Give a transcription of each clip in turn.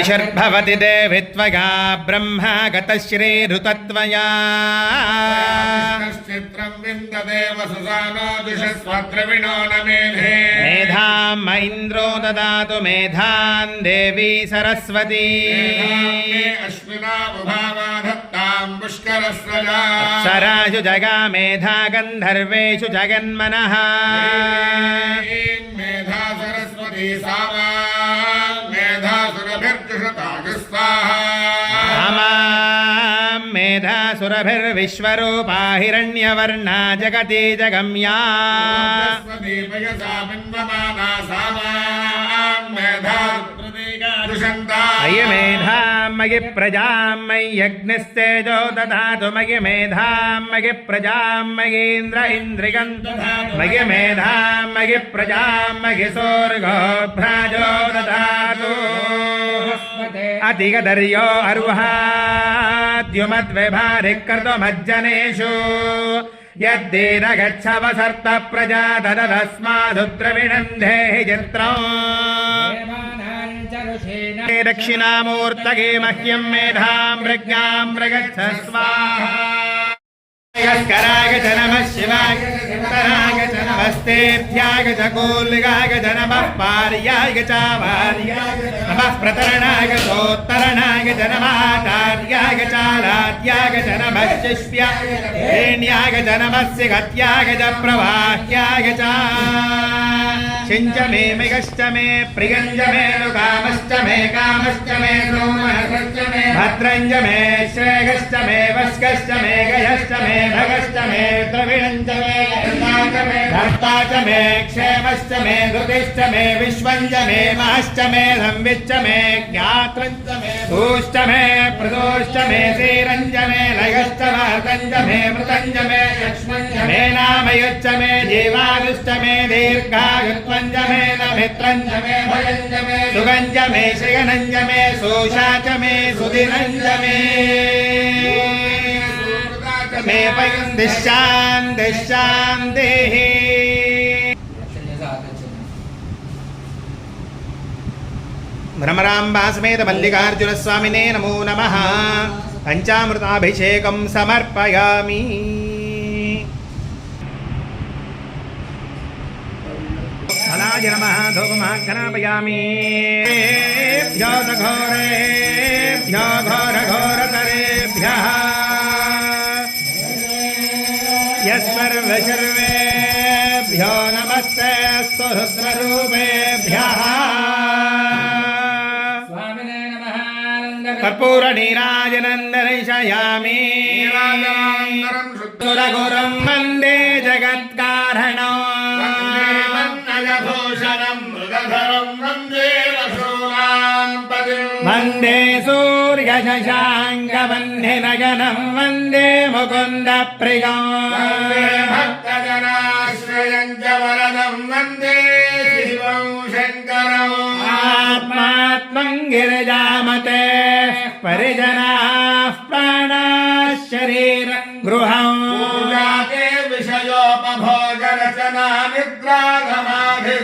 शर्भवति देवि त्वया ब्रह्म गतश्रीरुतत्वया मेधाम् इन्द्रो ददातु मेधान् देवी सरस्वती अप्सरासु जगा मेधा गन्धर्वेषु जगन्मनः मेधा सरस्वती सामा मेधासुरभिर्विश्वरूपा हिरण्यवर्णा जगति जगम्या मयि मेधां मयि प्रजां मयि यज्ञस्तेजो ददातु मयि मेधां मयि प्रजां मयीन्द्र इन्द्रियं मयि मेधां मयि प्रजां मयि सोर्गोभ्राजो ददातु अधिगदर्यो अर्वहाद्युमद्विभारिकृतमज्जनेषु यद्देन गच्छवसर्त प्रजा तदस्मादुद्रविणन्धे चित्रम् दक्षिणामूर्तये मह्यं मेधां प्रज्ञां प्रगच्छ स्वाहा यस्कराय च नमः शिवाय तराय च नमस्तेभ्याय च कूलिकाय च नमः पार्याय च वार्याय नमः प्रतरणाय चोत्तरणाय च नमः आचार्याय च लाद्याय च नमः शिष्याय हेण्याय च नमः सिगत्याय च प्रवाह्याय च शिञ्च मे मिगश्च मे प्रियञ्च मे लुकामश्च मे कामश्च मे सोमहश्च मे भद्रञ्च मे श्रेयश्च मे वस्कश्च मे गयश्च मे भगश्च मे द्रविणञ्च मे धर्ता च मे क्षेमश्च मे धृतिश्च मे विश्वञ्च मे महश्च मे संविच्च मे ज्ञात्रञ्च मे धूश्च मे प्रदोश्च मे धीरञ्च मे लयश्च महतञ्च मे मृतञ्च मे लक्ष्मञ्च मे नामयुश्च मे जीवानुश्च मे दीर्घायुत्वञ्च मे नमित्रञ्च मे भयञ्च मे सुगञ्च मे शयनञ्च मे सोषाच मे सुदिनञ्च मे मे पयं दिशां देहि भ्रमराम्बा समेत मल्लिकार्जुन स्वामिने नमो नमः पंचामृताभिषेकं समर्पयामि फलाय नमः धूपमाघ्रापयामि घोरेभ्यो घोरघोरतरेभ्यः सर्वेभ्यो नमस्ते सुरुद्ररूपेभ्यः कर्पूर नीराजनन्दनशयामि सुरगुरुं वन्दे जगत्कारणं वन्दे सूर्यशशाङ्कवह्निनयनं वन्दे मुकुन्दप्रियं भक्तजनाश्रयं च वरदं वन्दे शिवं शङ्करम् आत्मात्मं गिरिजामते परिजनाः प्राणाः शरीरं गृहं पूजाते विषयोपभोगरचना निद्रागमाभिः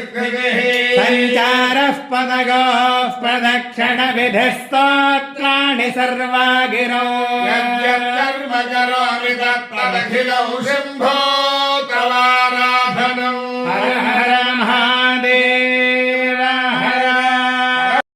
सञ्चारः पदगोः प्रदक्षिणविधिस्तोत्राणि सर्वा गिरो यद्यत्कर्म करोमि तत्तदखिलं शम्भो